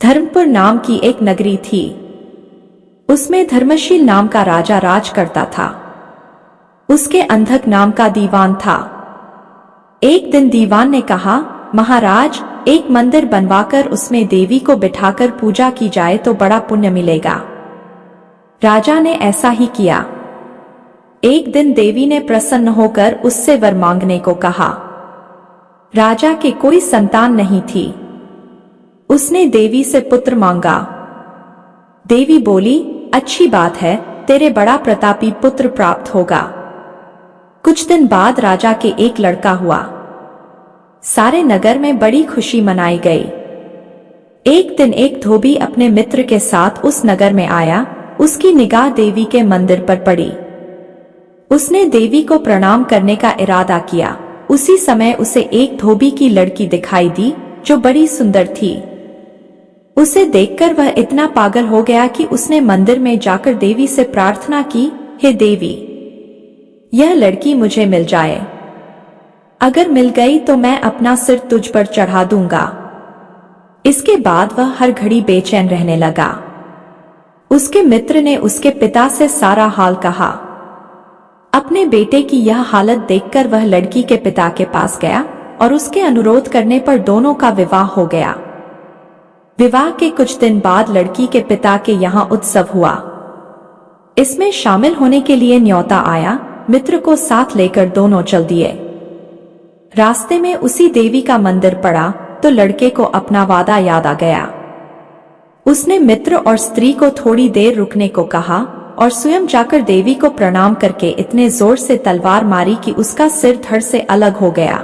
धर्मपुर नाम की एक नगरी थी। उसमें धर्मशील नाम का राजा राज करता था। उसके अंधक नाम का दीवान था। एक दिन दीवान ने कहा, महाराज, एक मंदिर बनवाकर उसमें देवी को बिठाकर पूजा की जाए तो बड़ा पुण्य मिलेगा। राजा ने ऐसा ही किया। एक दिन देवी ने प्रसन्न होकर उससे वर मांगने को कहा। राजा के कोई संतान नहीं थी। उसने देवी से पुत्र मांगा। देवी बोली, अच्छी बात है, तेरे बड़ा प्रतापी पुत्र प्राप्त होगा। कुछ दिन बाद राजा के एक लड़का हुआ। सारे नगर में बड़ी खुशी मनाई गई। एक दिन एक धोबी अपने मित्र के साथ उस नगर में आया। उसकी निगाह देवी के मंदिर पर पड़ी। उसने देवी को प्रणाम करने का इरादा किया। उसी समय उसे एक धोबी की लड़की दिखाई दी जो बड़ी सुंदर थी। उसे देखकर वह इतना पागल हो गया कि उसने मंदिर में जाकर देवी से प्रार्थना की, हे देवी, यह लड़की मुझे मिल जाए। अगर मिल गई तो मैं अपना सिर तुझ पर चढ़ा दूंगा। इसके बाद वह हर घड़ी बेचैन रहने लगा। उसके मित्र ने उसके पिता से सारा हाल कहा। अपने बेटे की यह हालत देखकर वह लड़की के पिता के पास गया और उसके अनुरोध करने पर दोनों का विवाह हो गया। विवाह के कुछ दिन बाद लड़की के पिता के यहाँ उत्सव हुआ। इसमें शामिल होने के लिए न्योता आया। मित्र को साथ लेकर दोनों चल दिए। रास्ते में उसी देवी का मंदिर पड़ा तो लड़के को अपना वादा याद आ गया। उसने मित्र और स्त्री को थोड़ी देर रुकने को कहा और स्वयं जाकर देवी को प्रणाम करके इतने जोर से तलवार मारी कि उसका सिर धड़ से अलग हो गया।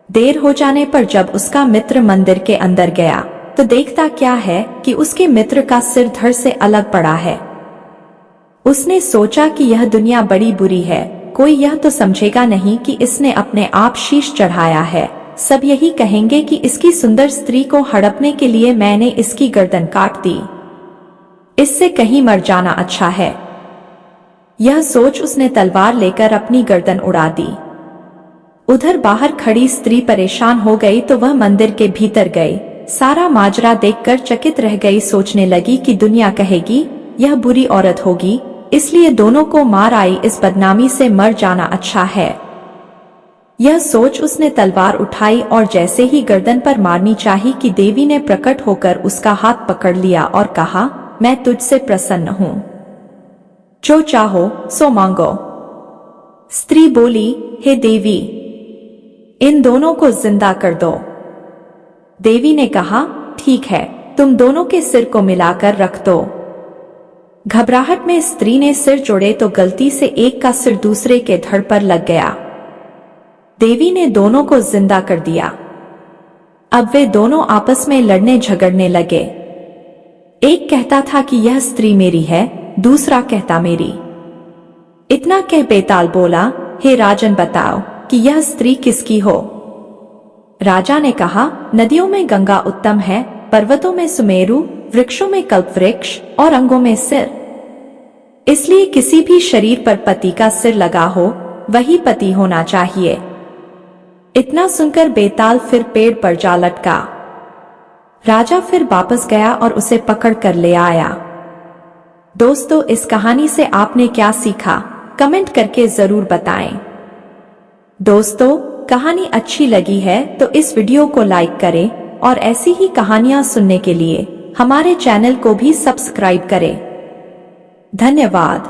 देर हो जाने पर जब उसका मित्र मंदिर के अंदर गया तो देखता क्या है कि उसके मित्र का सिर धड़ से अलग पड़ा है। उसने सोचा कि यह दुनिया बड़ी बुरी है। कोई यह तो समझेगा नहीं कि इसने अपने आप शीश चढ़ाया है। सब यही कहेंगे कि इसकी सुंदर स्त्री को हड़पने के लिए मैंने इसकी गर्दन काट दी। इससे कहीं मर जाना अच्छा है। यह सोच उसने तलवार लेकर अपनी गर्दन उड़ा दी। उधर बाहर खड़ी स्त्री परेशान हो गई तो वह मंदिर के भीतर गई। सारा माजरा देखकर चकित रह गई। सोचने लगी कि दुनिया कहेगी यह बुरी औरत होगी, इसलिए दोनों को मार आई। इस बदनामी से मर जाना अच्छा है। यह सोच उसने तलवार उठाई और जैसे ही गर्दन पर मारनी चाही कि देवी ने प्रकट होकर उसका हाथ पकड़ लिया और कहा, मैं तुझसे प्रसन्न हूं, जो चाहो सो मांगो। स्त्री बोली, हे देवी, इन दोनों को जिंदा कर दो। देवी ने कहा, ठीक है, तुम दोनों के सिर को मिलाकर रख दो। घबराहट में स्त्री ने सिर जोड़े तो गलती से एक का सिर दूसरे के धड़ पर लग गया। देवी ने दोनों को जिंदा कर दिया। अब वे दोनों आपस में लड़ने झगड़ने लगे। एक कहता था कि यह स्त्री मेरी है, दूसरा कहता मेरी। इतना कह बेताल बोला, हे राजन, बताओ कि यह स्त्री किसकी हो। राजा ने कहा, नदियों में गंगा उत्तम है, पर्वतों में सुमेरु, वृक्षों में कल्पवृक्ष और अंगों में सिर। इसलिए किसी भी शरीर पर पति का सिर लगा हो वही पति होना चाहिए। इतना सुनकर बेताल फिर पेड़ पर जा लटका। राजा फिर वापस गया और उसे पकड़ कर ले आया। दोस्तों, इस कहानी से आपने क्या सीखा, कमेंट करके जरूर बताएं। दोस्तों, कहानी अच्छी लगी है तो इस वीडियो को लाइक करें और ऐसी ही कहानियां सुनने के लिए हमारे चैनल को भी सब्सक्राइब करें। धन्यवाद।